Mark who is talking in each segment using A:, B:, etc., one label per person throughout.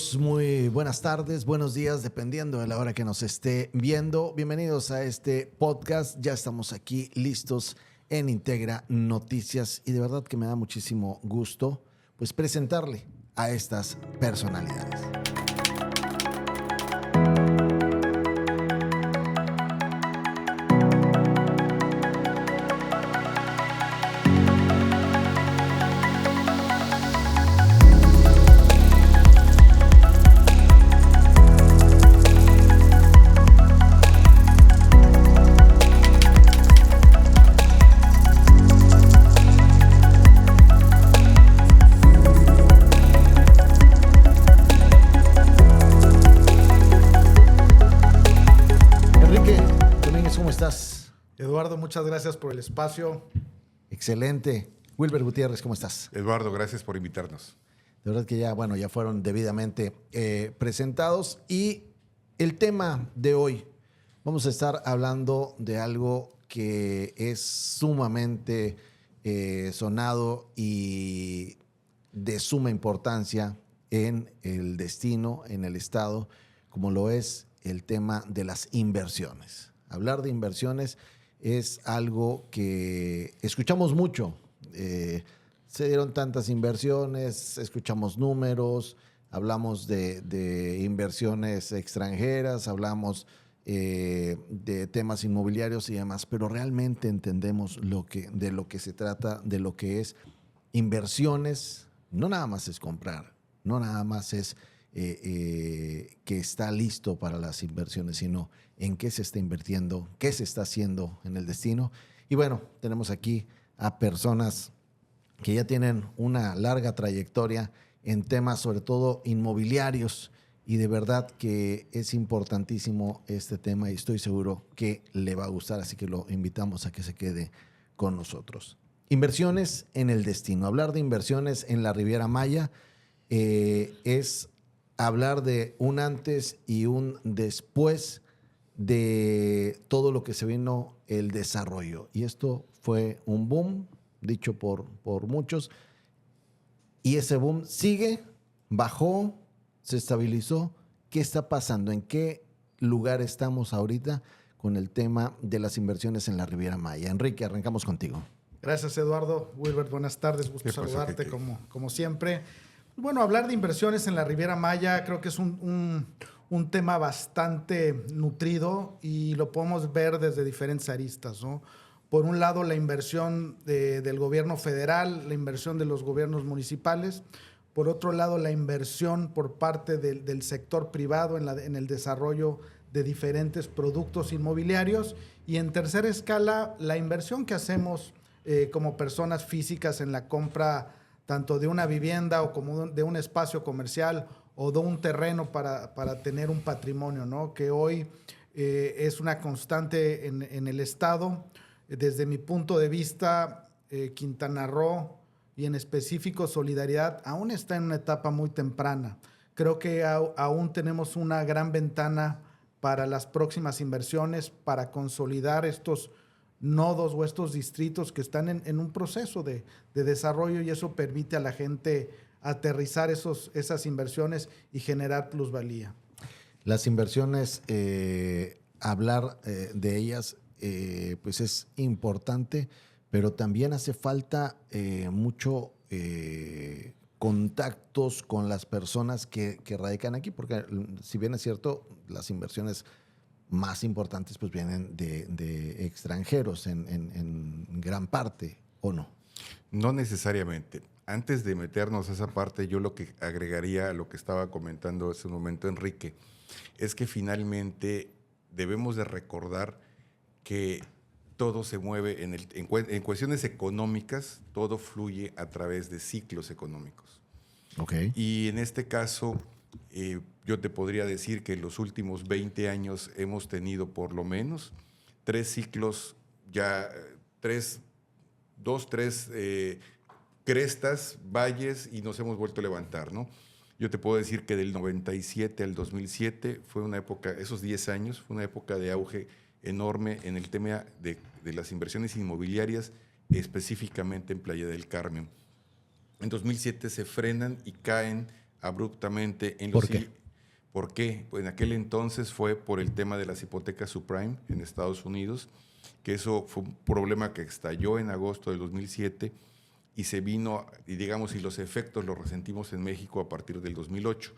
A: amigos, muy buenas tardes, buenos días, dependiendo de la hora que nos esté viendo. Bienvenidos a este podcast. Ya estamos aquí listos en Integra Noticias y de verdad que me da muchísimo gusto pues presentarle a estas personalidades.
B: Eduardo, muchas gracias por el espacio.
A: Excelente. Wilber Gutiérrez, ¿cómo estás?
C: Eduardo, gracias por invitarnos.
A: De verdad que ya fueron debidamente presentados. Y el tema de hoy, vamos a estar hablando de algo que es sumamente sonado y de suma importancia en el destino, en el estado, como lo es el tema de las inversiones. Hablar de inversiones es algo que escuchamos mucho. Se dieron tantas inversiones, escuchamos números, hablamos de inversiones extranjeras, hablamos de temas inmobiliarios y demás, pero realmente entendemos de lo que se trata, de lo que es inversiones. No nada más es comprar, no nada más es que está listo para las inversiones, sino en qué se está invirtiendo, qué se está haciendo en el destino. Y bueno, tenemos aquí a personas que ya tienen una larga trayectoria en temas sobre todo inmobiliarios y de verdad que es importantísimo este tema y estoy seguro que le va a gustar, así que lo invitamos a que se quede con nosotros. Inversiones en el destino. Hablar de inversiones en la Riviera Maya es hablar de un antes y un después de todo lo que se vino el desarrollo. Y esto fue un boom, dicho por muchos, y ese boom sigue, bajó, se estabilizó. ¿Qué está pasando? ¿En qué lugar estamos ahorita con el tema de las inversiones en la Riviera Maya? Enrique, arrancamos contigo.
B: Gracias, Eduardo. Wilbert, buenas tardes, gusto saludarte como siempre. Bueno, hablar de inversiones en la Riviera Maya creo que es un tema bastante nutrido y lo podemos ver desde diferentes aristas, ¿no? Por un lado, la inversión del gobierno federal, la inversión de los gobiernos municipales. Por otro lado, la inversión por parte del sector privado en el desarrollo de diferentes productos inmobiliarios. Y en tercera escala, la inversión que hacemos como personas físicas en la compra tanto de una vivienda o como de un espacio comercial o de un terreno para tener un patrimonio, ¿no? Que hoy es una constante en el estado. Desde mi punto de vista, Quintana Roo y en específico Solidaridad aún está en una etapa muy temprana. Creo que aún tenemos una gran ventana para las próximas inversiones, para consolidar estos nodos o estos distritos que están en un proceso de desarrollo y eso permite a la gente aterrizar esas inversiones y generar plusvalía.
A: Las inversiones, hablar de ellas pues es importante, pero también hace falta mucho contactos con las personas que radican aquí, porque si bien es cierto, las inversiones más importantes pues vienen de extranjeros en gran parte, ¿o no?
C: No necesariamente. Antes de meternos a esa parte, yo lo que agregaría a lo que estaba comentando hace un momento Enrique, es que finalmente debemos de recordar que todo se mueve en cuestiones económicas, todo fluye a través de ciclos económicos.
A: Okay.
C: Y en este caso, yo te podría decir que en los últimos 20 años hemos tenido por lo menos 3 ciclos, tres crestas, valles y nos hemos vuelto a levantar, ¿no? Yo te puedo decir que del 97 al 2007 fue una época, esos 10 años, fue una época de auge enorme en el tema de las inversiones inmobiliarias, específicamente en Playa del Carmen. En 2007 se frenan y caen abruptamente en
A: ¿Por qué?
C: ¿Por qué? Pues en aquel entonces fue por el tema de las hipotecas subprime en Estados Unidos, que eso fue un problema que estalló en agosto del 2007 y se vino, y digamos, y los efectos los resentimos en México a partir del 2008.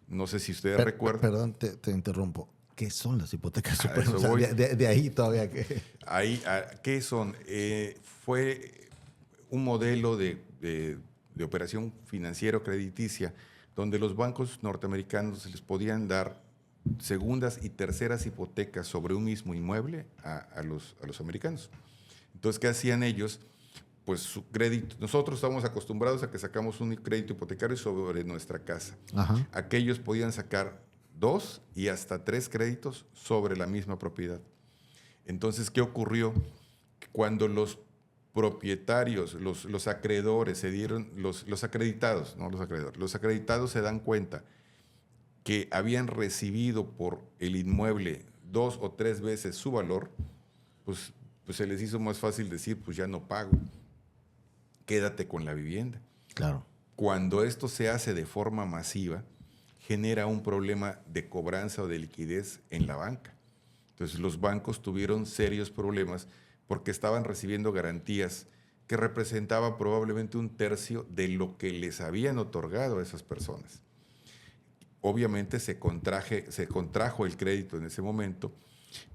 C: No sé si ustedes recuerdan.
A: Perdón, te interrumpo. ¿Qué son las hipotecas
C: A
A: supremas?
C: eso
A: O sea,
C: voy.
A: de ahí todavía que...
C: Ahí, ¿qué son? Fue un modelo de operación financiero-crediticia donde los bancos norteamericanos les podían dar segundas y terceras hipotecas sobre un mismo inmueble a los americanos. Entonces, ¿qué hacían ellos? Pues su crédito, nosotros estamos acostumbrados a que sacamos un crédito hipotecario sobre nuestra casa.
A: Ajá.
C: Aquellos podían sacar 2 y hasta 3 créditos sobre la misma propiedad. Entonces, ¿qué ocurrió? Cuando los propietarios, los acreedores se dieron, los acreditados, no los acreedores, los acreditados se dan cuenta que habían recibido por el inmueble 2 o 3 veces su valor, pues se les hizo más fácil decir, pues ya no pago, quédate con la vivienda.
A: Claro.
C: Cuando esto se hace de forma masiva, genera un problema de cobranza o de liquidez en la banca. Entonces los bancos tuvieron serios problemas porque estaban recibiendo garantías que representaban probablemente 1/3 de lo que les habían otorgado a esas personas. Obviamente se contrajo el crédito en ese momento,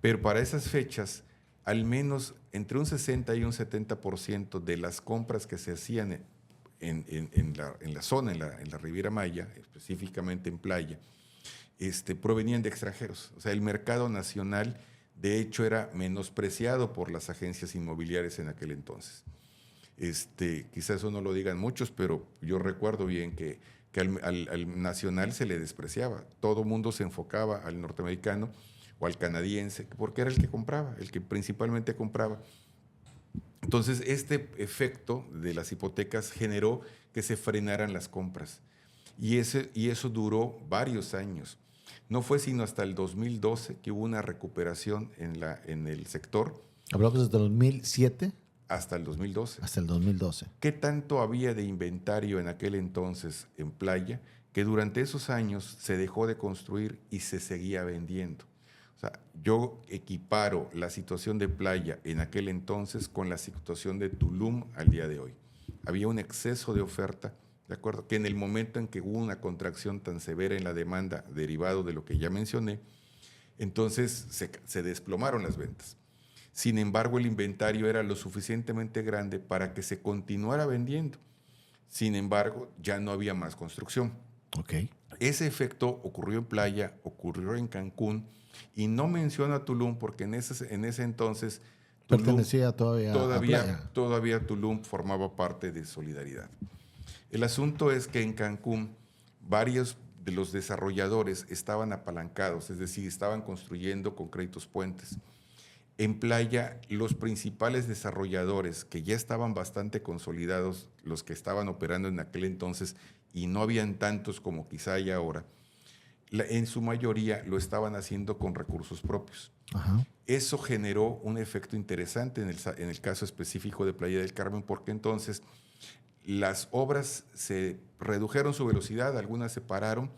C: pero para esas fechas, al menos entre un 60 y un 70% de las compras que se hacían en la zona, en la Riviera Maya, específicamente en Playa, provenían de extranjeros. O sea, el mercado nacional, de hecho, era menospreciado por las agencias inmobiliarias en aquel entonces. Quizás eso no lo digan muchos, pero yo recuerdo bien que al nacional se le despreciaba. Todo mundo se enfocaba al norteamericano o al canadiense, porque era el que compraba, el que principalmente compraba. Entonces, este efecto de las hipotecas generó que se frenaran las compras. Y eso duró varios años. No fue sino hasta el 2012 que hubo una recuperación en el sector.
A: Hablamos desde el 2007
C: hasta el 2012.
A: hasta el 2012.
C: ¿Qué tanto había de inventario en aquel entonces en Playa que durante esos años se dejó de construir y se seguía vendiendo? O sea, yo equiparo la situación de Playa en aquel entonces con la situación de Tulum al día de hoy. Había un exceso de oferta, ¿de acuerdo? Que en el momento en que hubo una contracción tan severa en la demanda derivado de lo que ya mencioné, entonces se desplomaron las ventas. Sin embargo, el inventario era lo suficientemente grande para que se continuara vendiendo. Sin embargo, ya no había más construcción.
A: Ok.
C: Ese efecto ocurrió en Playa, ocurrió en Cancún, y no menciono a Tulum porque en ese entonces Tulum
A: Pertenecía todavía a Playa.
C: todavía Tulum formaba parte de Solidaridad. El asunto es que en Cancún varios de los desarrolladores estaban apalancados, es decir, estaban construyendo con créditos puentes. En Playa, los principales desarrolladores que ya estaban bastante consolidados, los que estaban operando en aquel entonces, y no habían tantos como quizá hay ahora, en su mayoría lo estaban haciendo con recursos propios.
A: Ajá.
C: Eso generó un efecto interesante en el caso específico de Playa del Carmen, porque entonces las obras se redujeron su velocidad, algunas se pararon,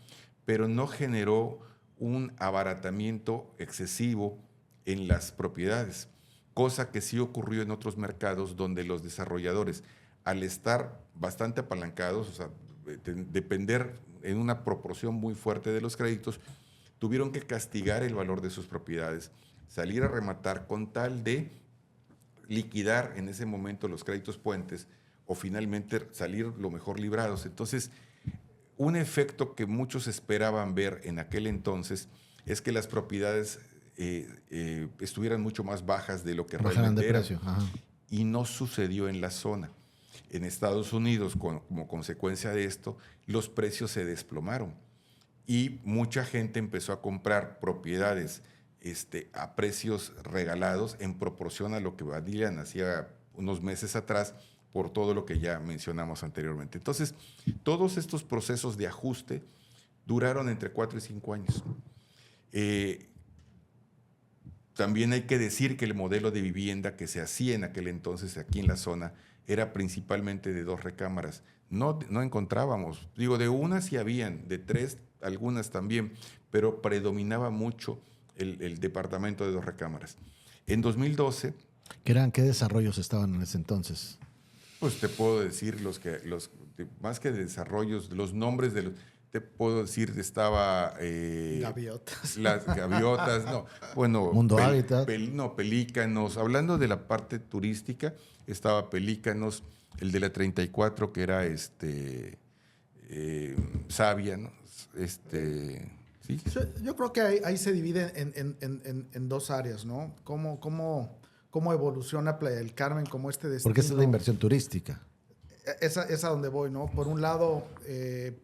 C: pero no generó un abaratamiento excesivo en las propiedades, cosa que sí ocurrió en otros mercados donde los desarrolladores, al estar bastante apalancados, o sea, depender en una proporción muy fuerte de los créditos, tuvieron que castigar el valor de sus propiedades, salir a rematar con tal de liquidar en ese momento los créditos puentes o finalmente salir lo mejor librados. Entonces, un efecto que muchos esperaban ver en aquel entonces es que las propiedades estuvieran mucho más bajas de lo que
A: Bajaran
C: realmente
A: de
C: eran.
A: precio. Ajá.
C: Y no sucedió en la zona. En Estados Unidos, como consecuencia de esto, los precios se desplomaron y mucha gente empezó a comprar propiedades a precios regalados en proporción a lo que valían hacía unos meses atrás por todo lo que ya mencionamos anteriormente. Entonces, todos estos procesos de ajuste duraron entre 4 y 5 años. También hay que decir que el modelo de vivienda que se hacía en aquel entonces aquí en la zona era principalmente de 2 recámaras. no encontrábamos. Digo, de unas sí habían, de tres algunas también, pero predominaba mucho el departamento de 2 recámaras. En 2012,
A: ¿Qué desarrollos estaban en ese entonces?
C: pues te puedo decir más que desarrollos, los nombres de los, te puedo decir, estaba
B: Gaviotas.
C: las gaviotas, no, bueno,
A: Mundo Hábitat.
C: Pelícanos, hablando de la parte turística, estaba Pelícanos, el de la 34 que era Savia, ¿no? Sí.
B: Yo creo que ahí se divide en dos áreas, ¿no? ¿Cómo evoluciona Playa del Carmen como este destino?
A: Porque esa es la inversión turística.
B: Es a donde voy, ¿no? Por un lado,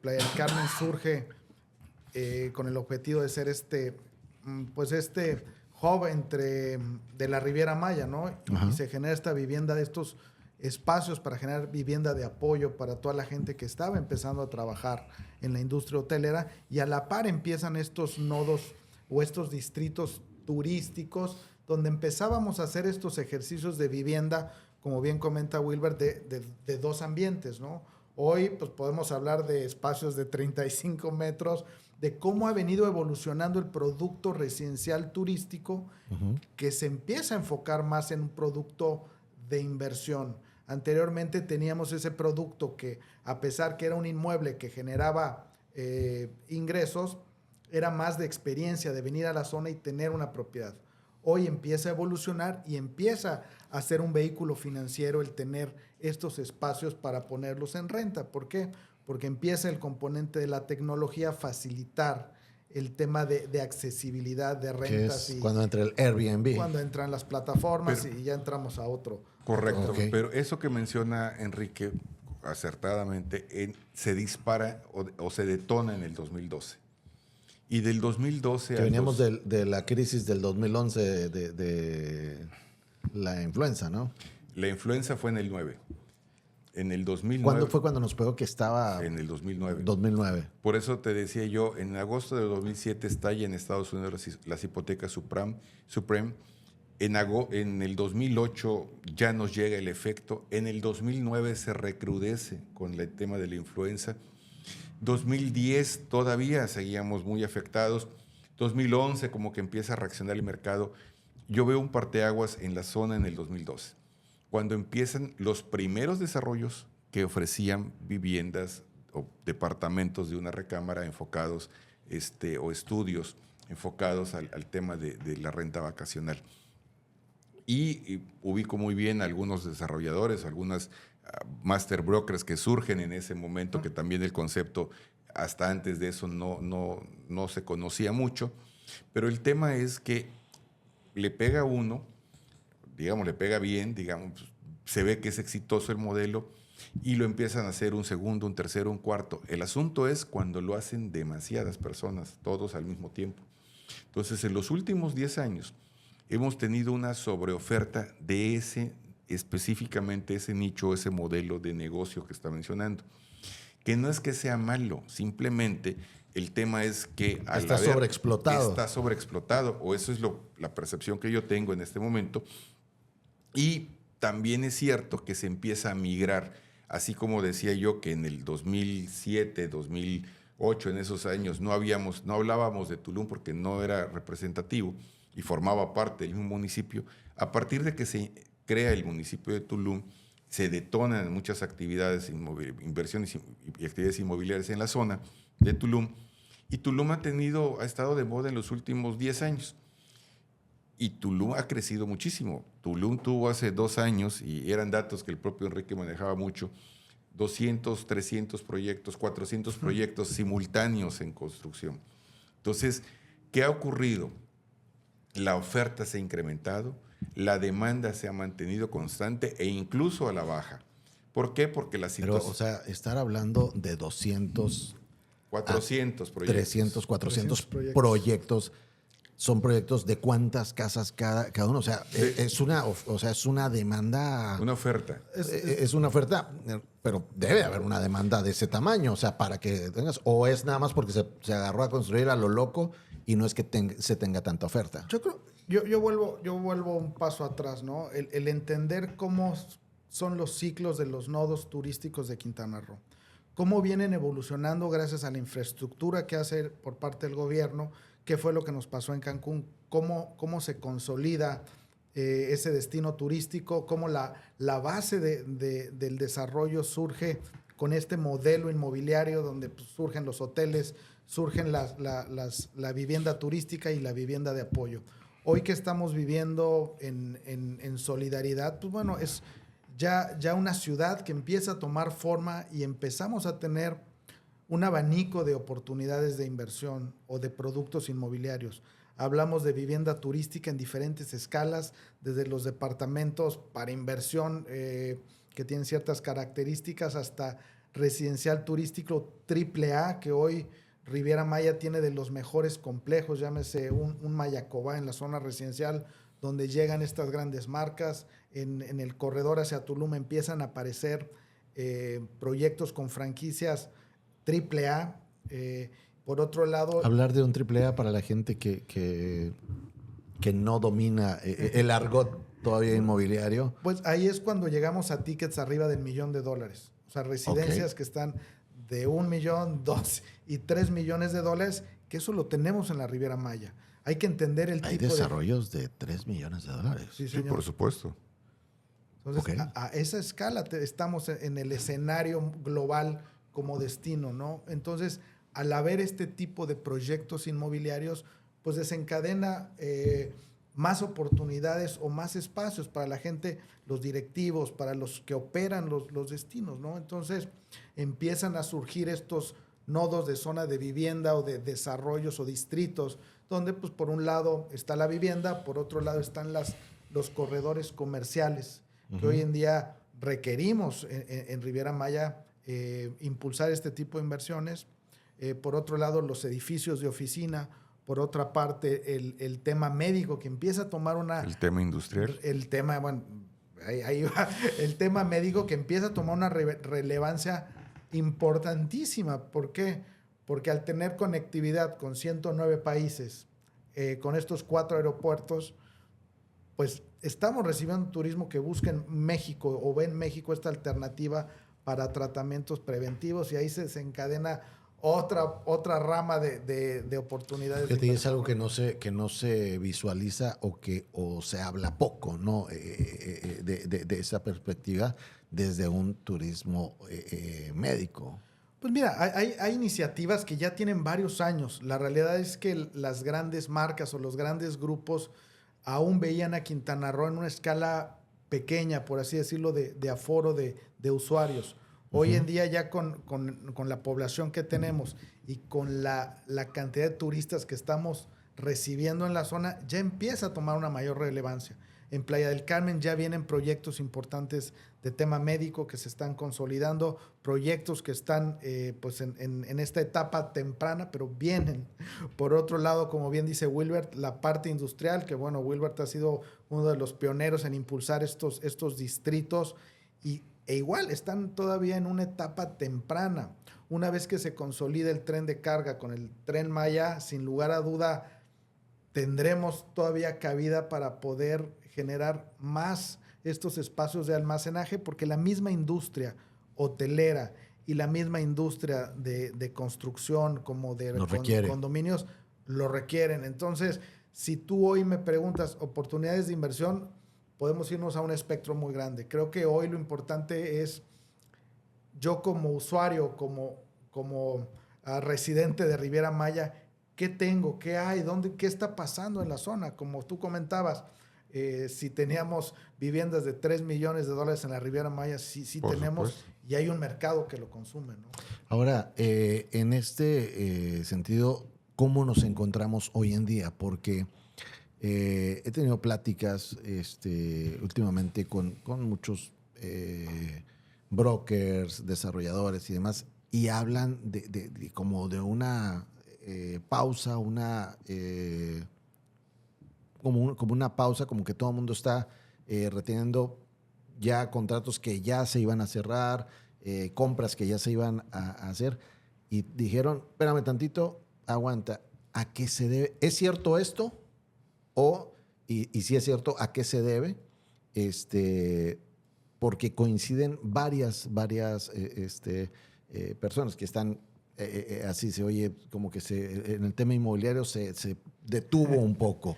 B: Playa del Carmen surge con el objetivo de ser este hub de la Riviera Maya, ¿no?
A: Ajá.
B: Y se genera esta vivienda de estos espacios para generar vivienda de apoyo para toda la gente que estaba empezando a trabajar en la industria hotelera, y a la par empiezan estos nodos o estos distritos turísticos donde empezábamos a hacer estos ejercicios de vivienda, como bien comenta Wilber, de 2 ambientes, ¿no? Hoy pues, podemos hablar de espacios de 35 metros, de cómo ha venido evolucionando el producto residencial turístico, que se empieza a enfocar más en un producto de inversión. Anteriormente teníamos ese producto que, a pesar que era un inmueble que generaba ingresos, era más de experiencia, de venir a la zona y tener una propiedad. Hoy empieza a evolucionar y empieza a ser un vehículo financiero el tener estos espacios para ponerlos en renta. ¿Por qué? Porque empieza el componente de la tecnología a facilitar el tema de accesibilidad de rentas.
A: Que es cuando entra el Airbnb.
B: Cuando entran las plataformas y ya entramos a otro.
C: Correcto,
A: Okay.
C: pero eso que menciona Enrique acertadamente se dispara o se detona en el 2012. Y del 2012
A: Que veníamos de la crisis del 2011 de la influenza, ¿no?
C: La influenza fue en el 9. En el 2009.
A: ¿Cuándo fue cuando nos pegó que estaba?
C: En el 2009.
A: 2009.
C: Por eso te decía yo, en agosto de 2007 estalla en Estados Unidos las hipotecas Supreme. En el 2008 ya nos llega el efecto. En el 2009 se recrudece con el tema de la influenza. 2010 todavía seguíamos muy afectados. 2011 como que empieza a reaccionar el mercado. Yo veo un parteaguas en la zona en el 2012, cuando empiezan los primeros desarrollos que ofrecían viviendas o departamentos de 1 recámara enfocados o estudios enfocados al tema de la renta vacacional. Y ubico muy bien a algunos desarrolladores, algunas master brokers que surgen en ese momento, que también el concepto hasta antes de eso no se conocía mucho, pero el tema es que le pega a uno, digamos, le pega bien, digamos, se ve que es exitoso el modelo y lo empiezan a hacer un segundo, un tercero, un cuarto. El asunto es cuando lo hacen demasiadas personas, todos al mismo tiempo. Entonces, en los últimos 10 años hemos tenido una sobreoferta de específicamente ese nicho, ese modelo de negocio que está mencionando. Que no es que sea malo, simplemente el tema es que
A: está sobreexplotado.
C: Está sobreexplotado, o eso es la percepción que yo tengo en este momento. Y también es cierto que se empieza a migrar, así como decía yo que en el 2007, 2008, en esos años no hablábamos de Tulum porque no era representativo y formaba parte del mismo municipio. A partir de que se crea el municipio de Tulum, se detonan muchas actividades, inversiones y actividades inmobiliarias en la zona de Tulum. Y Tulum ha estado de moda en los últimos 10 años. Y Tulum ha crecido muchísimo. Tulum tuvo hace 2 años, y eran datos que el propio Enrique manejaba mucho, 200, 300 proyectos, 400 proyectos simultáneos en construcción. Entonces, ¿qué ha ocurrido? La oferta se ha incrementado, la demanda se ha mantenido constante e incluso a la baja. ¿Por qué? Porque la situación...
A: Pero, o sea, estar hablando de 200...
C: 400 proyectos.
A: 300, 400
B: proyectos.
A: proyectos. Son proyectos de cuántas casas cada uno. O sea, es una demanda.
C: Una oferta.
A: Es una oferta, pero debe haber una demanda de ese tamaño. O sea, para que tengas. O es nada más porque se agarró a construir a lo loco y no es que se tenga tanta oferta.
B: Yo creo, yo vuelvo un paso atrás, ¿no? El entender cómo son los ciclos de los nodos turísticos de Quintana Roo. cómo vienen evolucionando gracias a la infraestructura que hace por parte del gobierno, qué fue lo que nos pasó en Cancún, cómo se consolida ese destino turístico, cómo la base del desarrollo surge con este modelo inmobiliario donde pues, surgen los hoteles, surgen la vivienda turística y la vivienda de apoyo. Hoy que estamos viviendo en solidaridad, pues bueno, es ya una ciudad que empieza a tomar forma y empezamos a tener un abanico de oportunidades de inversión o de productos inmobiliarios. Hablamos de vivienda turística en diferentes escalas, desde los departamentos para inversión que tienen ciertas características hasta residencial turístico AAA, que hoy Riviera Maya tiene de los mejores complejos, llámese un Mayacobá en la zona residencial, donde llegan estas grandes marcas. En el corredor hacia Tulum empiezan a aparecer proyectos con franquicias AAA. Por otro lado...
A: Hablar de un AAA para la gente que no domina el argot todavía inmobiliario.
B: Pues ahí es cuando llegamos a tickets arriba del $1,000,000. O sea, residencias que están de 1 millón, 2 y 3 millones de dólares, que eso lo tenemos en la Riviera Maya. Hay que entender el tipo de...
A: Hay desarrollos de 3 millones de dólares.
B: Sí,
C: Sí, por supuesto.
B: Entonces, a esa escala estamos en el escenario global como destino, ¿no? Entonces, al haber este tipo de proyectos inmobiliarios, pues desencadena más oportunidades o más espacios para la gente, los directivos, para los que operan los destinos, ¿no? Entonces, empiezan a surgir estos nodos de zona de vivienda o de desarrollos o distritos, donde, pues, por un lado está la vivienda, por otro lado están los corredores comerciales, que hoy en día requerimos en Riviera Maya impulsar este tipo de inversiones. Por otro lado, los edificios de oficina. Por otra parte, el tema médico que empieza a tomar
C: El tema industrial.
B: El tema, bueno, ahí va. El tema médico que empieza a tomar una relevancia importantísima. ¿Por qué? Porque al tener conectividad con 109 países, con estos 4 aeropuertos, pues estamos recibiendo turismo que busca en México o ve en México esta alternativa para tratamientos preventivos, y ahí se desencadena otra rama de oportunidades.
A: Es algo que no se visualiza o se habla poco, ¿no? De esa perspectiva desde un turismo médico.
B: Pues mira, hay iniciativas que ya tienen varios años. La realidad es que las grandes marcas o los grandes grupos aún veían a Quintana Roo en una escala pequeña, por así decirlo, de aforo de usuarios. Hoy en día ya con la población que tenemos y con la cantidad de turistas que estamos recibiendo en la zona, ya empieza a tomar una mayor relevancia. En Playa del Carmen ya vienen proyectos importantes de tema médico que se están consolidando, proyectos que están pues en esta etapa temprana, pero vienen. Por otro lado, como bien dice Wilbert, la parte industrial, que bueno, Wilbert ha sido uno de los pioneros en impulsar estos distritos e igual están todavía en una etapa temprana. Una vez que se consolida el tren de carga con el Tren Maya, sin lugar a duda, tendremos todavía cabida para poder generar más estos espacios de almacenaje, porque la misma industria hotelera y la misma industria de construcción como de condominios lo requieren. Entonces, si tú hoy me preguntas oportunidades de inversión, podemos irnos a un espectro muy grande. Creo que hoy lo importante es, yo como usuario, como residente de Riviera Maya, ¿qué tengo? ¿Qué hay? ¿Qué está pasando en la zona? Como tú comentabas, si teníamos viviendas de 3 millones de dólares en la Riviera Maya, sí tenemos, supuesto. Y hay un mercado que lo consume, ¿no?
A: Ahora, en este sentido, ¿cómo nos encontramos hoy en día? Porque he tenido pláticas últimamente con muchos brokers, desarrolladores y demás, y hablan de como de una pausa, como una pausa, como que todo el mundo está reteniendo ya contratos que ya se iban a cerrar, compras que ya se iban a hacer, y dijeron, espérame tantito, aguanta, ¿a qué se debe? ¿Es cierto esto? Y si es cierto, ¿a qué se debe? Porque coinciden varias personas que están, así se oye, como que en el tema inmobiliario se detuvo un poco.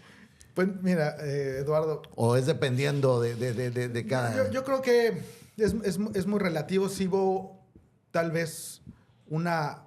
B: Pues mira, Eduardo.
A: ¿O es dependiendo de cada...?
B: Yo creo que es muy relativo. Si hubo tal vez una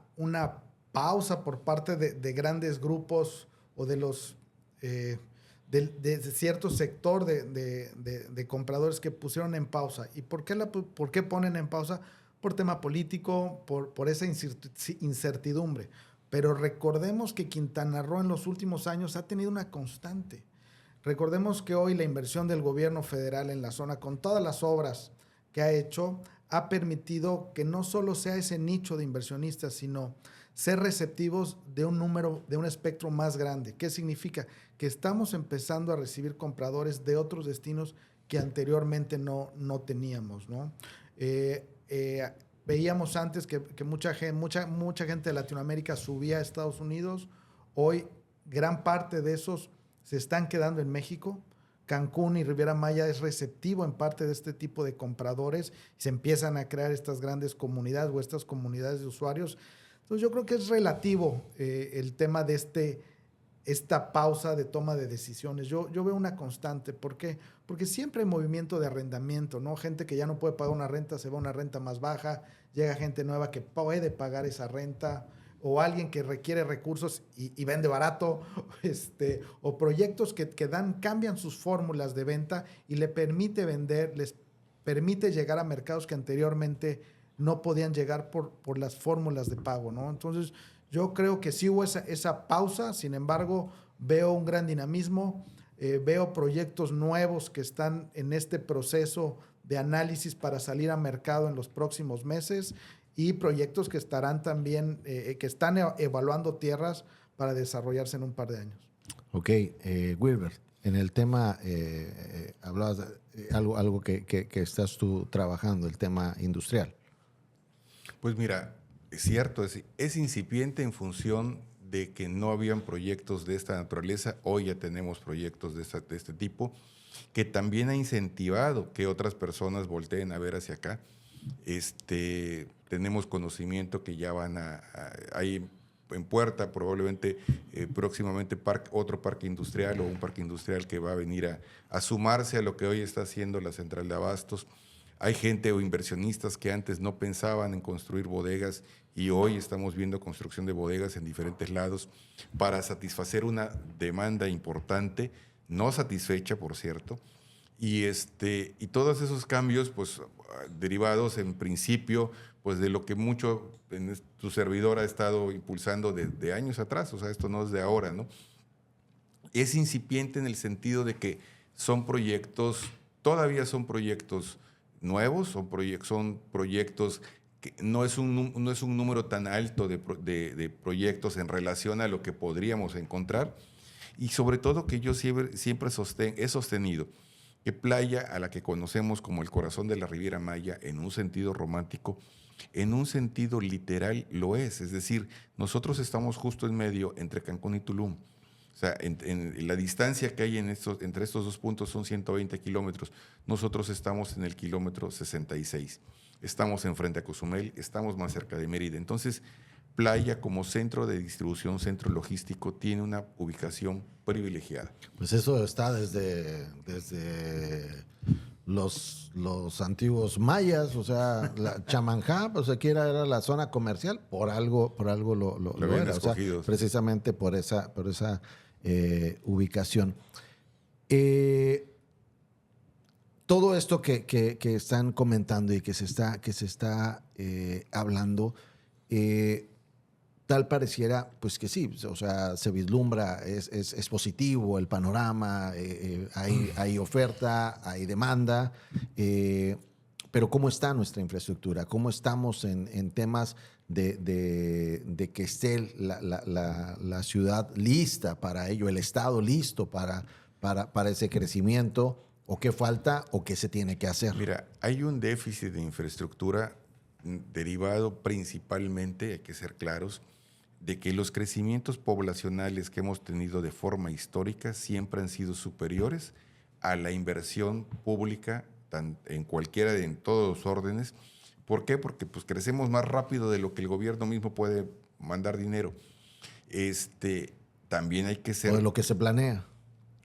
B: pausa por parte de grandes grupos o de los de cierto sector de compradores que pusieron en pausa. ¿Y por qué ponen en pausa? Por tema político, por esa incertidumbre. Pero recordemos que Quintana Roo en los últimos años ha tenido una constante. Recordemos que hoy la inversión del gobierno federal en la zona, con todas las obras que ha hecho, ha permitido que no solo sea ese nicho de inversionistas, sino ser receptivos de un espectro más grande. ¿Qué significa? Que estamos empezando a recibir compradores de otros destinos que anteriormente no teníamos, ¿no? Veíamos antes que mucha gente de Latinoamérica subía a Estados Unidos. Hoy gran parte de esos se están quedando en México. Cancún y Riviera Maya es receptivo en parte de este tipo de compradores. Se empiezan a crear estas grandes comunidades o estas comunidades de usuarios. Entonces yo creo que es relativo el tema de esta pausa de toma de decisiones. Yo veo una constante. ¿Por qué? Porque siempre hay movimiento de arrendamiento, ¿no? Gente que ya no puede pagar una renta, se va a una renta más baja. Llega gente nueva que puede pagar esa renta. O alguien que requiere recursos y vende barato, o proyectos que cambian sus fórmulas de venta y le permite vender, les permite llegar a mercados que anteriormente no podían llegar por las fórmulas de pago, ¿no? Entonces, yo creo que sí hubo esa pausa, sin embargo, veo un gran dinamismo, veo proyectos nuevos que están en este proceso de análisis para salir a mercado en los próximos meses, y proyectos que estarán también, que están evaluando tierras para desarrollarse en un par de años.
A: Ok, Wilbert, en el tema, hablabas de algo que estás tú trabajando, el tema industrial.
C: Pues mira, es cierto, es incipiente en función de que no habían proyectos de esta naturaleza. Hoy ya tenemos proyectos de este tipo, que también ha incentivado que otras personas volteen a ver hacia acá. Tenemos conocimiento que ya hay en puerta probablemente próximamente otro parque industrial o un parque industrial que va a venir a sumarse a lo que hoy está haciendo la central de abastos. Hay gente o inversionistas que antes no pensaban en construir bodegas y hoy estamos viendo construcción de bodegas en diferentes lados para satisfacer una demanda importante, no satisfecha, por cierto. Y todos esos cambios, pues, derivados en principio, pues, de lo que mucho tu servidor ha estado impulsando de años atrás. O sea, esto no es de ahora, ¿no? Es incipiente en el sentido de que todavía son proyectos nuevos, son proyectos que no es un número tan alto de proyectos en relación a lo que podríamos encontrar. Y sobre todo que yo siempre he sostenido que Playa, a la que conocemos como el corazón de la Riviera Maya, en un sentido romántico, en un sentido literal lo es. Es decir, nosotros estamos justo en medio entre Cancún y Tulum. O sea, en la distancia que hay entre estos dos puntos son 120 kilómetros. Nosotros estamos en el kilómetro 66. Estamos enfrente a Cozumel, estamos más cerca de Mérida. Entonces, Playa como centro de distribución, centro logístico, tiene una ubicación privilegiada.
A: Pues eso está desde los antiguos mayas, o sea, Chamanjá, pues aquí era la zona comercial, por algo lo era, o sea, precisamente por esa ubicación. Todo esto que están comentando y que se está hablando, tal pareciera, pues que sí, o sea, se vislumbra, es positivo el panorama, hay oferta, hay demanda, pero ¿cómo está nuestra infraestructura? ¿Cómo estamos en temas de que esté la ciudad lista para ello, el Estado listo para ese crecimiento? ¿O qué falta o qué se tiene que hacer?
C: Mira, hay un déficit de infraestructura derivado principalmente, hay que ser claros, de que los crecimientos poblacionales que hemos tenido de forma histórica siempre han sido superiores a la inversión pública en todos los órdenes ¿Por qué? Porque pues crecemos más rápido de lo que el gobierno mismo puede mandar dinero. También hay que ser...
A: O de lo que se planea.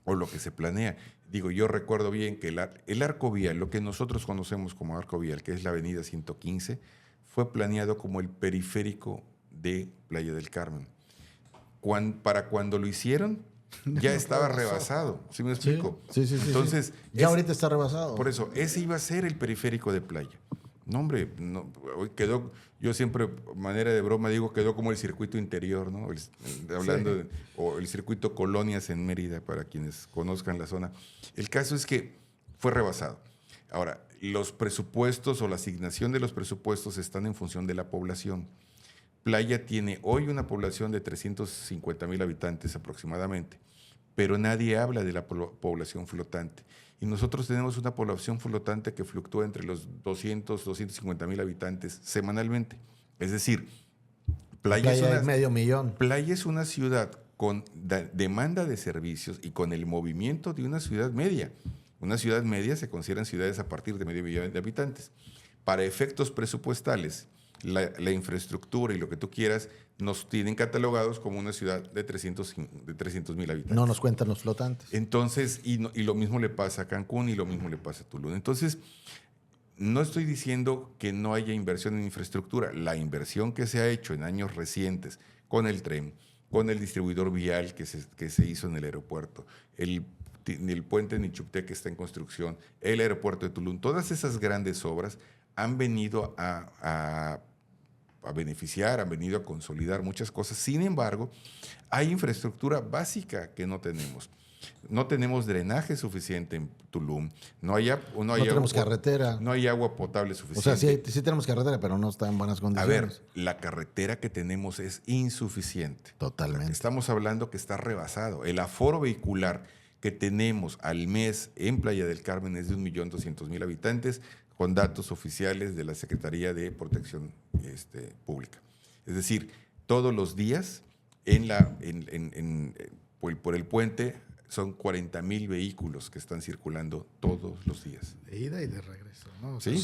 C: O lo que se planea. Digo, yo recuerdo bien que el arco vial, lo que nosotros conocemos como arco vial, que es la avenida 115, fue planeado como el periférico de Playa del Carmen. Para cuando lo hicieron, ya estaba rebasado. ¿Sí me explico?
A: Sí.
C: Entonces,
A: ya ahorita está rebasado.
C: Por eso, ese iba a ser el periférico de Playa. No, hombre, no, hoy quedó, yo siempre, manera de broma, digo, quedó como el circuito interior, ¿no? O el circuito Colonias en Mérida, para quienes conozcan la zona. El caso es que fue rebasado. Ahora, los presupuestos o la asignación de los presupuestos están en función de la población. Playa tiene hoy una población de 350,000 habitantes aproximadamente, pero nadie habla de la población flotante. Y nosotros tenemos una población flotante que fluctúa entre los 250,000 habitantes semanalmente. Es decir, Playa
A: es medio millón.
C: Playa es una ciudad con demanda de servicios y con el movimiento de una ciudad media. Una ciudad media se consideran ciudades a partir de medio millón de habitantes. Para efectos presupuestales, la infraestructura y lo que tú quieras nos tienen catalogados como una ciudad de 300,000 habitantes.
A: No nos cuentan los flotantes.
C: Entonces, y lo mismo le pasa a Cancún y lo mismo le pasa a Tulum. Entonces, no estoy diciendo que no haya inversión en infraestructura. La inversión que se ha hecho en años recientes con el tren, con el distribuidor vial que se hizo en el aeropuerto, el puente Nichupté que está en construcción, el aeropuerto de Tulum, todas esas grandes obras han venido a beneficiar, han venido a consolidar muchas cosas. Sin embargo, hay infraestructura básica que no tenemos. No tenemos drenaje suficiente en Tulum. No
A: tenemos carretera.
C: No hay agua potable suficiente.
A: O sea, sí tenemos carretera, pero no está en buenas condiciones.
C: A ver, la carretera que tenemos es insuficiente.
A: Totalmente.
C: Estamos hablando que está rebasado. El aforo vehicular que tenemos al mes en Playa del Carmen es de 1,200,000 habitantes, con datos oficiales de la Secretaría de Protección Pública. Es decir, todos los días por el puente son 40,000 vehículos que están circulando todos los días.
B: De ida y de regreso, ¿no?
C: Sí.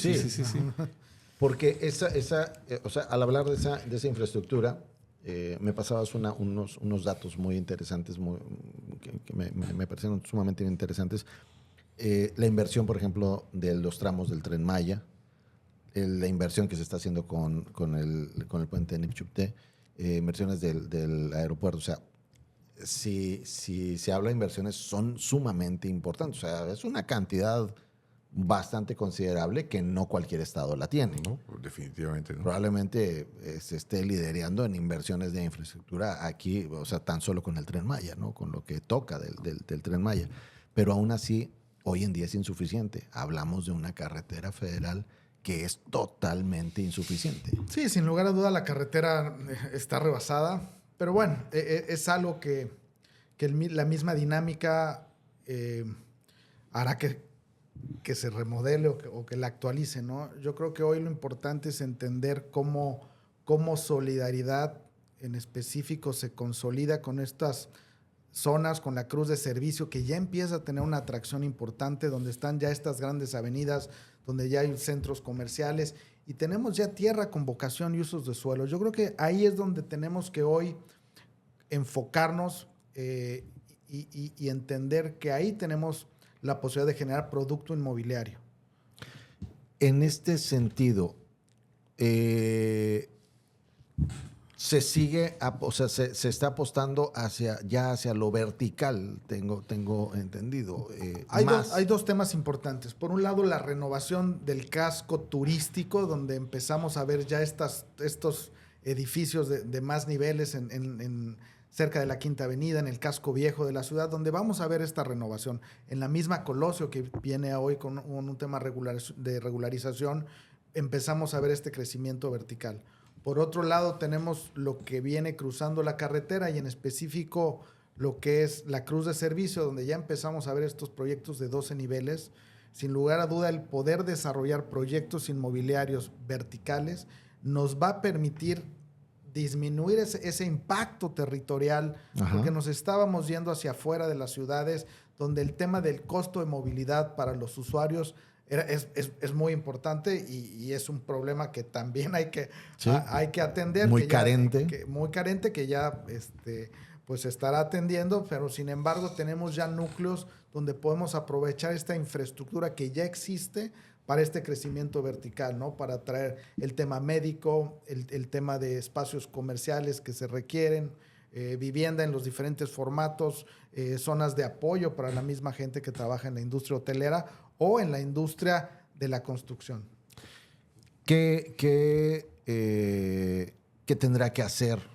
A: Porque al hablar de esa infraestructura, me pasabas unos datos muy interesantes, que me parecieron sumamente interesantes. La inversión, por ejemplo, de los tramos del Tren Maya, la inversión que se está haciendo con el puente de Nichupté, inversiones del aeropuerto. O sea, si se habla de inversiones, son sumamente importantes. O sea, es una cantidad bastante considerable que no cualquier estado la tiene.
C: No, definitivamente no.
A: Probablemente se esté liderando en inversiones de infraestructura aquí, o sea, tan solo con el Tren Maya, ¿no? Con lo que toca del Tren Maya. Pero aún así, hoy en día es insuficiente. Hablamos de una carretera federal que es totalmente insuficiente.
B: Sí, sin lugar a duda la carretera está rebasada, pero bueno, es algo que la misma dinámica hará que se remodele o que la actualice, ¿no? Yo creo que hoy lo importante es entender cómo Solidaridad en específico se consolida con estas zonas, con la cruz de servicio, que ya empieza a tener una atracción importante, donde están ya estas grandes avenidas, donde ya hay centros comerciales y tenemos ya tierra con vocación y usos de suelo. Yo creo que ahí es donde tenemos que hoy enfocarnos y entender que ahí tenemos la posibilidad de generar producto inmobiliario.
A: En este sentido, se sigue, o sea, se está apostando hacia lo vertical, tengo entendido.
B: Hay dos temas importantes. Por un lado, la renovación del casco turístico, donde empezamos a ver ya estos edificios de más niveles cerca de la Quinta Avenida, en el casco viejo de la ciudad, donde vamos a ver esta renovación. En la misma Colosio, que viene hoy con un tema de regularización, empezamos a ver este crecimiento vertical. Por otro lado, tenemos lo que viene cruzando la carretera y en específico lo que es la cruz de servicio, donde ya empezamos a ver estos proyectos de 12 niveles. Sin lugar a duda, el poder desarrollar proyectos inmobiliarios verticales nos va a permitir disminuir ese impacto territorial, porque nos estábamos yendo hacia afuera de las ciudades, donde el tema del costo de movilidad para los usuarios es muy importante y es un problema que también hay que atender.
A: Muy carente.
B: Muy carente, que ya pues se estará atendiendo, pero sin embargo tenemos ya núcleos donde podemos aprovechar esta infraestructura que ya existe para este crecimiento vertical, ¿no? Para traer el tema médico, el tema de espacios comerciales que se requieren, vivienda en los diferentes formatos, zonas de apoyo para la misma gente que trabaja en la industria hotelera o en la industria de la construcción.
A: ¿Qué tendrá que hacer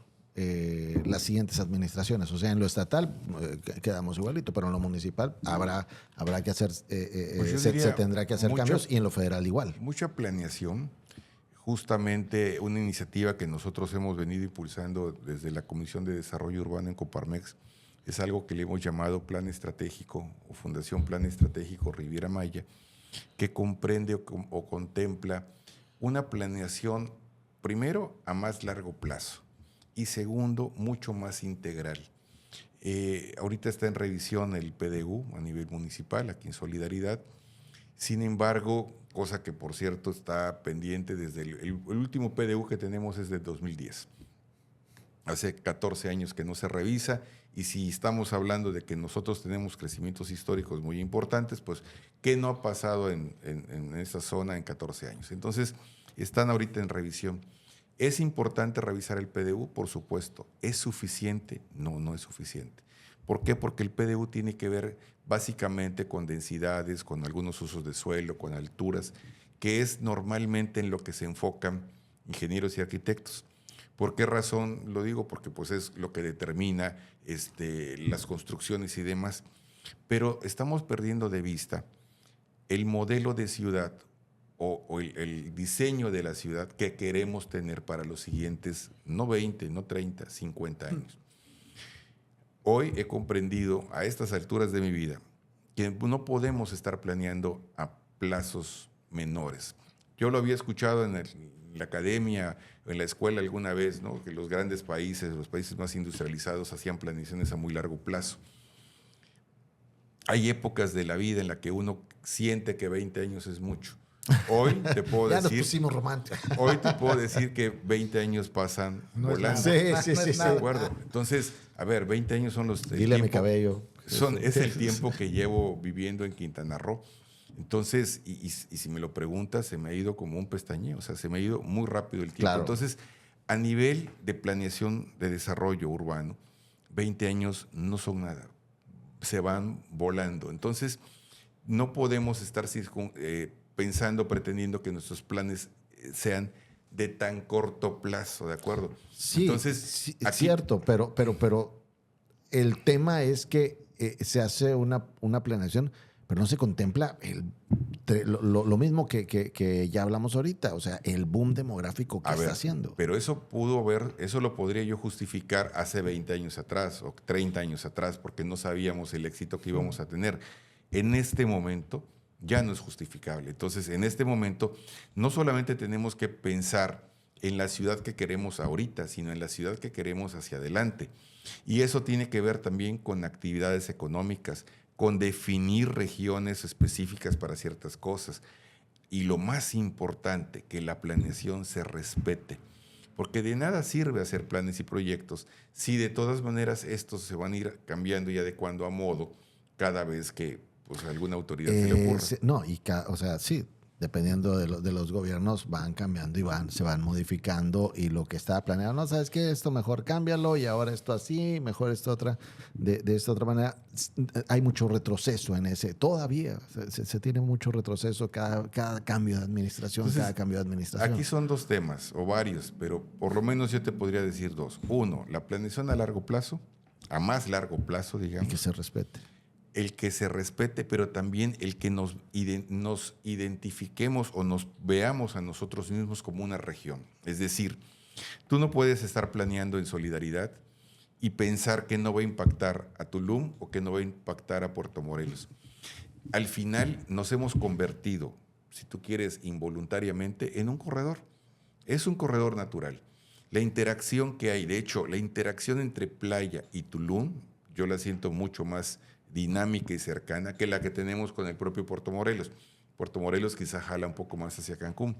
A: las siguientes administraciones? O sea, en lo estatal quedamos igualito, pero en lo municipal habrá que hacer, se tendrá que hacer cambios, y en lo federal igual.
C: Mucha planeación. Justamente una iniciativa que nosotros hemos venido impulsando desde la Comisión de Desarrollo Urbano en Coparmex es algo que le hemos llamado Plan Estratégico o Fundación Plan Estratégico Riviera Maya, que comprende o contempla una planeación, primero, a más largo plazo y segundo, mucho más integral. Ahorita está en revisión el PDU a nivel municipal, aquí en Solidaridad. Sin embargo, cosa que por cierto está pendiente desde el último PDU que tenemos es de 2010. Hace 14 años que no se revisa, y si estamos hablando de que nosotros tenemos crecimientos históricos muy importantes, pues ¿qué no ha pasado en esa zona en 14 años? Entonces, están ahorita en revisión. ¿Es importante revisar el PDU? Por supuesto. ¿Es suficiente? No, no es suficiente. ¿Por qué? Porque el PDU tiene que ver básicamente con densidades, con algunos usos de suelo, con alturas, que es normalmente en lo que se enfocan ingenieros y arquitectos. ¿Por qué razón lo digo? Porque pues es lo que determina las construcciones y demás. Pero estamos perdiendo de vista el modelo de ciudad o el diseño de la ciudad que queremos tener para los siguientes, no 20, no 30, 50 años. Hoy he comprendido a estas alturas de mi vida que no podemos estar planeando a plazos menores. Yo lo había escuchado en la academia, en la escuela alguna vez, ¿no? Que los grandes países, los países más industrializados hacían planeaciones a muy largo plazo. Hay épocas de la vida en la que uno siente que 20 años es mucho. Hoy te puedo
A: ya
C: decir...
A: nos pusimos románticos.
C: Hoy te puedo decir que 20 años pasan volando.
A: Sí.
C: ¿De acuerdo? Entonces, a ver, 20 años son los...
A: Dile a mi cabello.
C: Es el tiempo que llevo viviendo en Quintana Roo. Entonces, y si me lo preguntas, se me ha ido como un pestañeo. O sea, se me ha ido muy rápido el tiempo.
A: Claro.
C: Entonces, a nivel de planeación de desarrollo urbano, 20 años no son nada. Se van volando. Entonces, no podemos estar pensando, pretendiendo que nuestros planes sean de tan corto plazo, ¿de acuerdo?
A: Sí,
C: entonces,
A: sí,
C: aquí,
A: cierto, pero el tema es que se hace una planeación, pero no se contempla lo mismo que ya hablamos ahorita, o sea, el boom demográfico que está haciendo.
C: Pero eso lo podría yo justificar hace 20 años atrás o 30 años atrás, porque no sabíamos el éxito que íbamos a tener. En este momento ya no es justificable. Entonces, en este momento, no solamente tenemos que pensar en la ciudad que queremos ahorita, sino en la ciudad que queremos hacia adelante. Y eso tiene que ver también con actividades económicas, con definir regiones específicas para ciertas cosas. Y lo más importante, que la planeación se respete. Porque de nada sirve hacer planes y proyectos si de todas maneras estos se van a ir cambiando y adecuando a modo cada vez que pues alguna autoridad se le ocurra.
A: No, o sea, sí, dependiendo de los gobiernos van cambiando y se van modificando, y lo que estaba planeado, no, ¿sabes qué? Esto mejor cámbialo, y ahora esto así, mejor esto de esta otra manera. Hay mucho retroceso en ese, todavía se tiene mucho retroceso cada cambio de administración. Entonces, cada cambio de administración.
C: Aquí son dos temas, o varios, pero por lo menos yo te podría decir dos. Uno, la planeación a largo plazo, a más largo plazo, digamos.
A: Y que se respete.
C: El que se respete, pero también el que nos identifiquemos o nos veamos a nosotros mismos como una región. Es decir, tú no puedes estar planeando en Solidaridad y pensar que no va a impactar a Tulum o que no va a impactar a Puerto Morelos. Al final nos hemos convertido, si tú quieres, involuntariamente, en un corredor. Es un corredor natural. La interacción que hay, de hecho, la interacción entre playa y Tulum, yo la siento mucho más dinámica y cercana que la que tenemos con el propio Puerto Morelos. Puerto Morelos quizá jala un poco más hacia Cancún.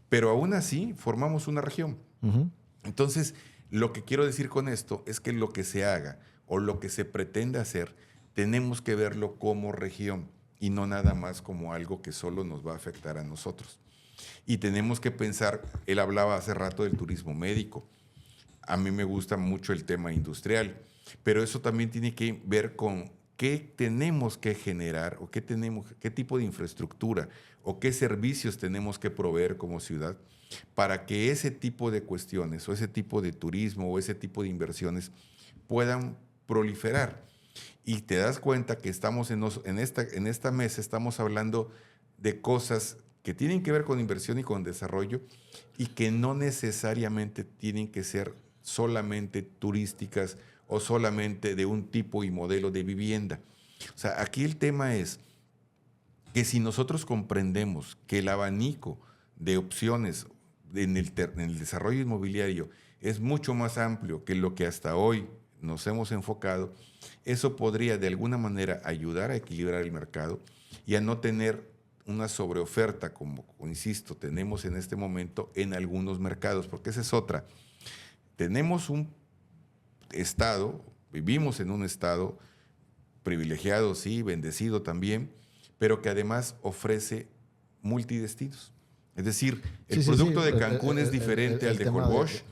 C: Pero aún así formamos una región.
A: Ujú.
C: Entonces, lo que quiero decir con esto es que lo que se haga o lo que se pretende hacer, tenemos que verlo como región y no nada más como algo que solo nos va a afectar a nosotros. Y tenemos que pensar, él hablaba hace rato del turismo médico. A mí me gusta mucho el tema industrial, pero eso también tiene que ver con qué tenemos que generar o qué tipo de infraestructura o qué servicios tenemos que proveer como ciudad para que ese tipo de cuestiones o ese tipo de turismo o ese tipo de inversiones puedan proliferar. Y te das cuenta que estamos en esta mesa, estamos hablando de cosas que tienen que ver con inversión y con desarrollo y que no necesariamente tienen que ser solamente turísticas o solamente de un tipo y modelo de vivienda. O sea, aquí el tema es que si nosotros comprendemos que el abanico de opciones en el desarrollo inmobiliario es mucho más amplio que lo que hasta hoy nos hemos enfocado, eso podría de alguna manera ayudar a equilibrar el mercado y a no tener una sobreoferta, como insisto, tenemos en este momento en algunos mercados, porque esa es otra. Tenemos un estado, vivimos en un estado privilegiado, sí, bendecido también, pero que además ofrece multidestinos. Es decir, el producto de Cancún es diferente al de Holbox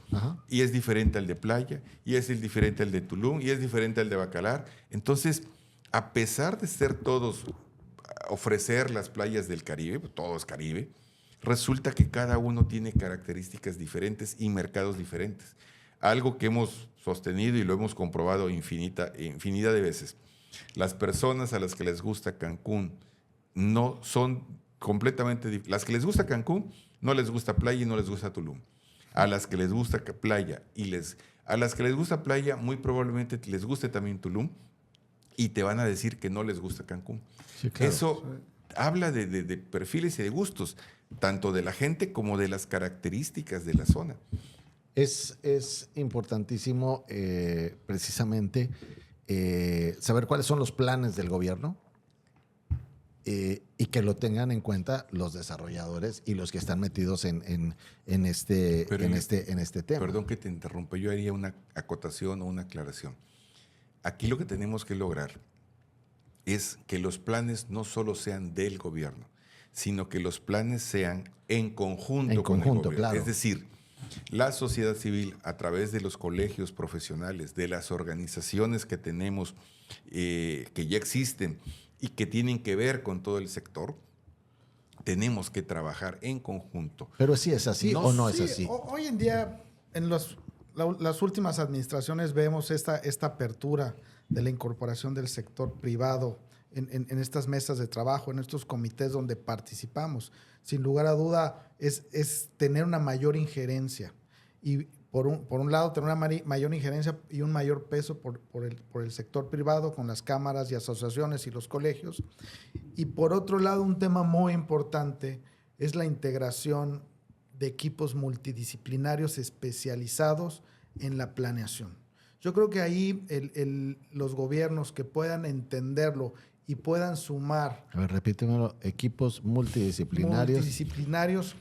C: y es diferente al de Playa y es diferente al de Tulum y es diferente al de Bacalar. Entonces, a pesar de ser todos, ofrecer las playas del Caribe, todo es Caribe, resulta que cada uno tiene características diferentes y mercados diferentes. Algo que hemos sostenido y lo hemos comprobado infinidad de veces. Las personas a las que les gusta Cancún no son completamente... Las que les gusta Cancún no les gusta Playa y no les gusta Tulum. A las que les gusta Playa a las que les gusta Playa muy probablemente les guste también Tulum y te van a decir que no les gusta Cancún.
A: Sí, claro.
C: Eso habla de perfiles y de gustos, tanto de la gente como de las características de la zona.
A: Es importantísimo precisamente saber cuáles son los planes del gobierno y que lo tengan en cuenta los desarrolladores y los que están metidos en este tema.
C: Perdón que te interrumpa, yo haría una acotación o una aclaración. Aquí lo que tenemos que lograr es que los planes no solo sean del gobierno, sino que los planes sean en conjunto con el gobierno.
A: Claro.
C: Es decir, la sociedad civil, a través de los colegios profesionales, de las organizaciones que tenemos, que ya existen y que tienen que ver con todo el sector, tenemos que trabajar en conjunto.
A: Pero sí es así o no es así.
B: Hoy en día, en las últimas administraciones vemos esta apertura de la incorporación del sector privado en estas mesas de trabajo, en estos comités donde participamos. Sin lugar a duda, es tener una mayor injerencia. Y por un lado, tener una mayor injerencia y un mayor peso por el sector privado, con las cámaras y asociaciones y los colegios. Y por otro lado, un tema muy importante es la integración de equipos multidisciplinarios especializados en la planeación. Yo creo que ahí los gobiernos que puedan entenderlo y puedan sumar...
A: A ver, repítemelo. Equipos multidisciplinarios.
B: Multidisciplinarios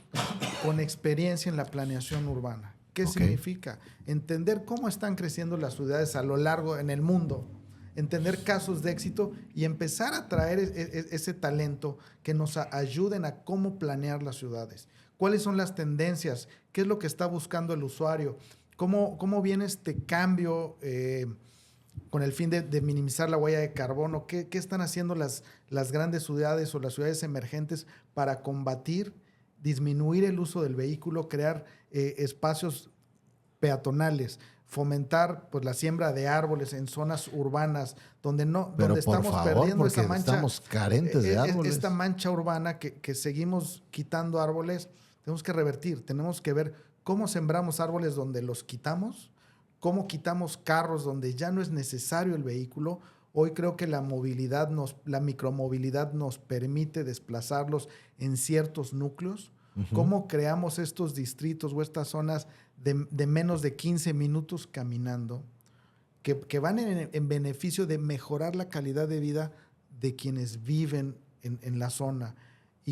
B: con experiencia en la planeación urbana. ¿Qué significa? Entender cómo están creciendo las ciudades a lo largo en el mundo, entender casos de éxito y empezar a traer ese talento que nos ayuden a cómo planear las ciudades. ¿Cuáles son las tendencias? ¿Qué es lo que está buscando el usuario? ¿Cómo viene este cambio con el fin de minimizar la huella de carbono? ¿Qué están haciendo las grandes ciudades o las ciudades emergentes para combatir, disminuir el uso del vehículo, crear espacios peatonales, fomentar pues la siembra de árboles en zonas urbanas donde estamos perdiendo esa mancha,
A: estamos carentes de árboles.
B: Esta mancha urbana que seguimos quitando árboles, tenemos que revertir, tenemos que ver cómo sembramos árboles donde los quitamos, cómo quitamos carros donde ya no es necesario el vehículo. Hoy creo que la micromovilidad nos permite desplazarlos en ciertos núcleos. ¿Cómo creamos estos distritos o estas zonas de menos de 15 minutos caminando que van en beneficio de mejorar la calidad de vida de quienes viven en la zona?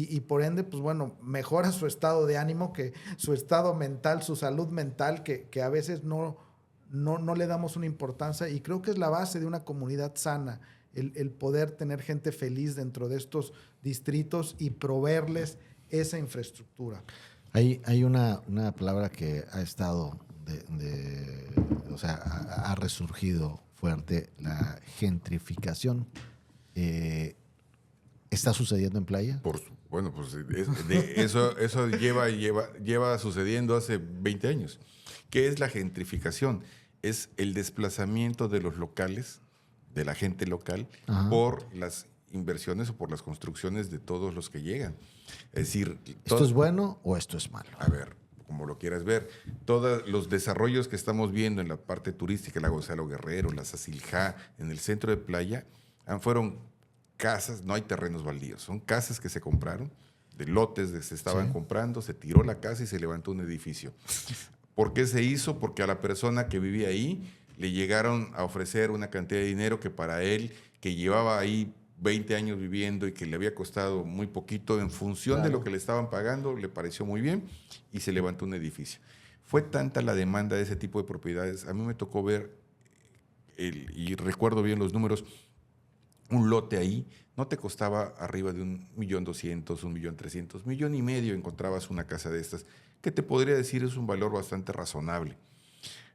B: y por ende, pues bueno, mejora su estado de ánimo, que su estado mental, su salud mental, que a veces no le damos una importancia, y creo que es la base de una comunidad sana, el poder tener gente feliz dentro de estos distritos y proveerles esa infraestructura.
A: Hay una palabra que ha estado, o sea, ha resurgido fuerte, la gentrificación. ¿Está sucediendo en Playa?
C: Bueno, pues eso lleva sucediendo hace 20 años. ¿Qué es la gentrificación? Es el desplazamiento de los locales, de la gente local,
A: Ajá.
C: por las inversiones o por las construcciones de todos los que llegan. Es decir,
A: ¿Esto es bueno o esto es malo?
C: A ver, como lo quieras ver, todos los desarrollos que estamos viendo en la parte turística, la Gonzalo Guerrero, la Sacilja, en el centro de Playa, fueron casas, no hay terrenos baldíos, son casas que se compraron, de lotes que se estaban comprando, se tiró la casa y se levantó un edificio. ¿Por qué se hizo? Porque a la persona que vivía ahí le llegaron a ofrecer una cantidad de dinero que para él, que llevaba ahí 20 años viviendo y que le había costado muy poquito, en función de lo que le estaban pagando, le pareció muy bien y se levantó un edificio. Fue tanta la demanda de ese tipo de propiedades. A mí me tocó ver, y recuerdo bien los números, un lote ahí no te costaba arriba de 1.200.000, 1.300.000, 1.5 millones encontrabas una casa de estas, que te podría decir es un valor bastante razonable.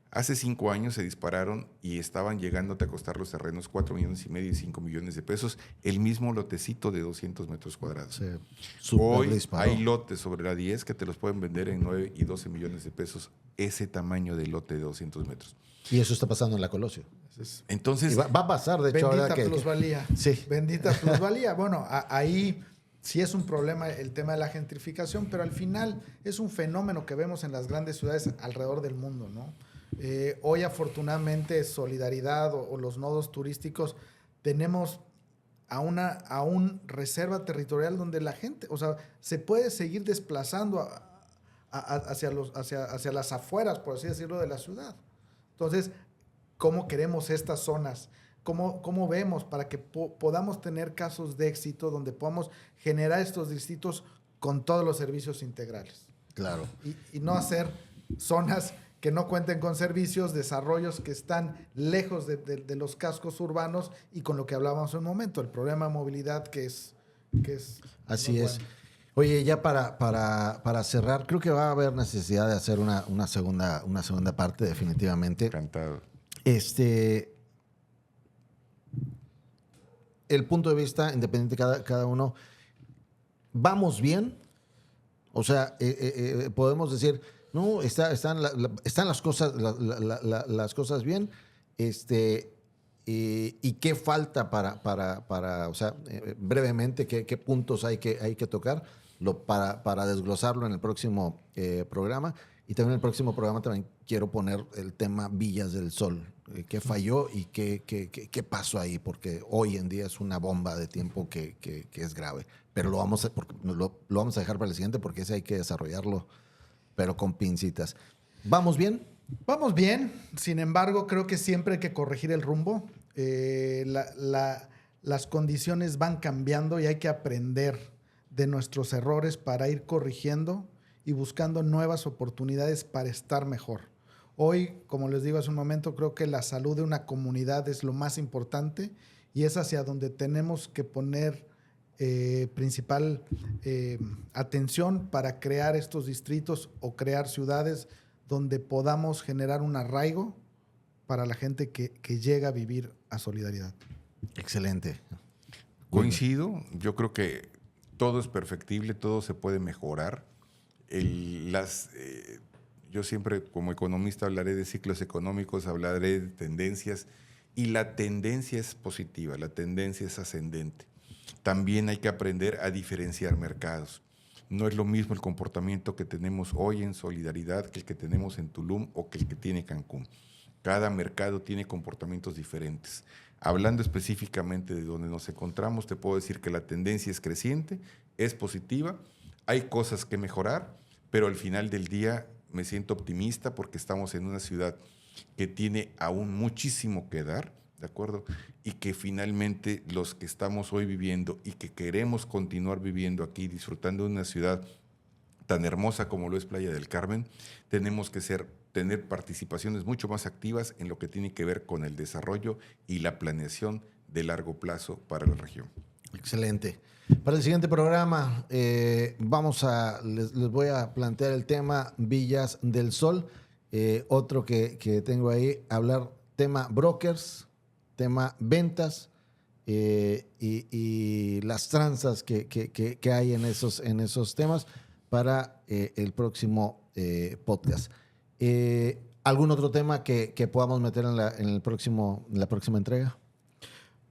C: Hace 5 años se dispararon y estaban llegándote a costar los terrenos 4 millones y medio y 5 millones de pesos, el mismo lotecito de 200 metros cuadrados. Hoy
A: disparó.
C: hay lotes sobre la 10 que te los pueden vender en 9 y 12 millones de pesos, ese tamaño de lote de 200 metros.
A: Y eso está pasando en la Colosio.
C: Entonces,
A: Y va a pasar, de hecho,
B: bendita
A: ahora que...
B: plusvalía.
A: Sí.
B: Bendita plusvalía. Bueno, ahí sí es un problema el tema de la gentrificación, pero al final es un fenómeno que vemos en las grandes ciudades alrededor del mundo, ¿no? Hoy, afortunadamente, Solidaridad o los nodos turísticos tenemos a un reserva territorial donde la gente, o sea, se puede seguir desplazando hacia las afueras, por así decirlo, de la ciudad. Entonces, ¿cómo queremos estas zonas? ¿Cómo vemos para que podamos tener casos de éxito donde podamos generar estos distritos con todos los servicios integrales?
A: Claro.
B: Y no hacer zonas que no cuenten con servicios, desarrollos que están lejos de los cascos urbanos, y con lo que hablábamos en un momento, el problema de movilidad que es
A: Así es. Bueno. Oye, ya para cerrar, creo que va a haber necesidad de hacer una segunda parte, definitivamente.
C: Encantado.
A: El punto de vista independiente cada uno, ¿vamos bien? O sea, podemos decir, no, están las cosas bien, y qué falta para o sea, brevemente, qué puntos hay que tocar para desglosarlo en el próximo programa. Y también en el próximo programa también quiero poner el tema Villas del Sol. ¿Qué falló y qué pasó ahí? Porque hoy en día es una bomba de tiempo que es grave. Pero lo vamos a dejar para el siguiente, porque ese hay que desarrollarlo, pero con pincitas. ¿Vamos bien?
B: Vamos bien. Sin embargo, creo que siempre hay que corregir el rumbo. Las condiciones van cambiando y hay que aprender de nuestros errores para ir corrigiendo y buscando nuevas oportunidades para estar mejor. Hoy, como les digo hace un momento, creo que la salud de una comunidad es lo más importante, y es hacia donde tenemos que poner principal atención para crear estos distritos o crear ciudades donde podamos generar un arraigo para la gente que llega a vivir a Solidaridad.
A: Excelente.
C: Coincido, yo creo que todo es perfectible, todo se puede mejorar. Yo siempre, como economista, hablaré de ciclos económicos, hablaré de tendencias, y la tendencia es positiva, la tendencia es ascendente. También hay que aprender a diferenciar mercados. No es lo mismo el comportamiento que tenemos hoy en Solidaridad que el que tenemos en Tulum o que el que tiene Cancún. Cada mercado tiene comportamientos diferentes. Hablando específicamente de donde nos encontramos, te puedo decir que la tendencia es creciente, es positiva, hay cosas que mejorar, pero al final del día me siento optimista porque estamos en una ciudad que tiene aún muchísimo que dar ¿de acuerdo? Y que finalmente los que estamos hoy viviendo y que queremos continuar viviendo aquí, disfrutando de una ciudad tan hermosa como lo es Playa del Carmen, tenemos que tener participaciones mucho más activas en lo que tiene que ver con el desarrollo y la planeación de largo plazo para la región.
A: Excelente. Para el siguiente programa les voy a plantear el tema Villas del Sol. Otro que tengo ahí, hablar tema brokers, tema ventas y las tranzas que hay en esos temas para el próximo podcast. ¿Algún otro tema que podamos meter en la próxima entrega?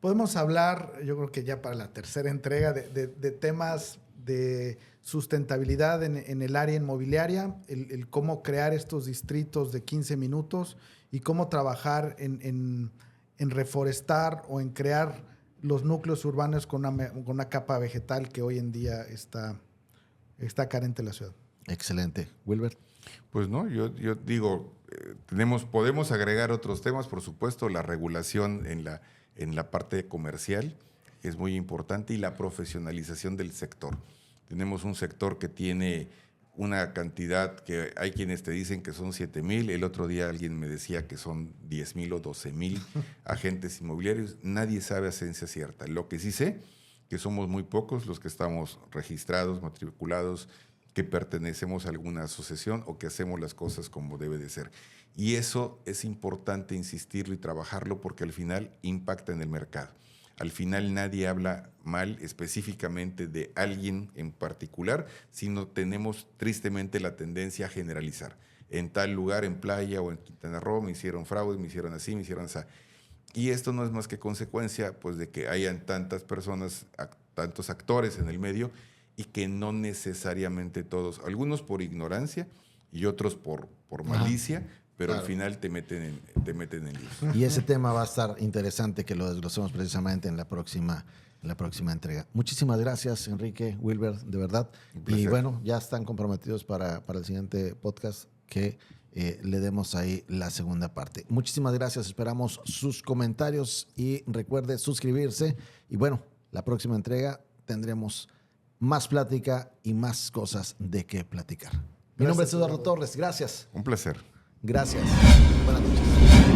B: Podemos hablar, yo creo que ya para la tercera entrega, de temas de sustentabilidad en el área inmobiliaria, el cómo crear estos distritos de 15 minutos y cómo trabajar en reforestar o en crear los núcleos urbanos con una capa vegetal que hoy en día está carente en la ciudad.
A: Excelente. Wilber.
C: Pues no, yo digo, podemos agregar otros temas, por supuesto, la regulación en la parte comercial es muy importante y la profesionalización del sector. Tenemos un sector que tiene una cantidad que hay quienes te dicen que son 7,000, el otro día alguien me decía que son 10,000 o 12,000 agentes inmobiliarios. Nadie sabe a ciencia cierta. Lo que sí sé, que somos muy pocos los que estamos registrados, matriculados, que pertenecemos a alguna asociación o que hacemos las cosas como debe de ser. Y eso es importante insistirlo y trabajarlo porque al final impacta en el mercado. Al final nadie habla mal específicamente de alguien en particular, sino tenemos tristemente la tendencia a generalizar. En tal lugar, en Playa o en Quintana Roo, me hicieron fraude, me hicieron así, me hicieron así. Y esto no es más que consecuencia pues, de que hayan tantas personas, tantos actores en el medio y que no necesariamente todos, algunos por ignorancia y otros por malicia, pero claro, al final te meten en líos.
A: Y ese tema va a estar interesante que lo desglosemos precisamente en la próxima entrega. Muchísimas gracias, Enrique, Wilber, de verdad. Y bueno, ya están comprometidos para el siguiente podcast que le demos ahí la segunda parte. Muchísimas gracias, esperamos sus comentarios y recuerde suscribirse. Y bueno, la próxima entrega tendremos más plática y más cosas de qué platicar. Mi nombre es Eduardo Torres, gracias.
C: Un placer.
A: Gracias. Buenas noches.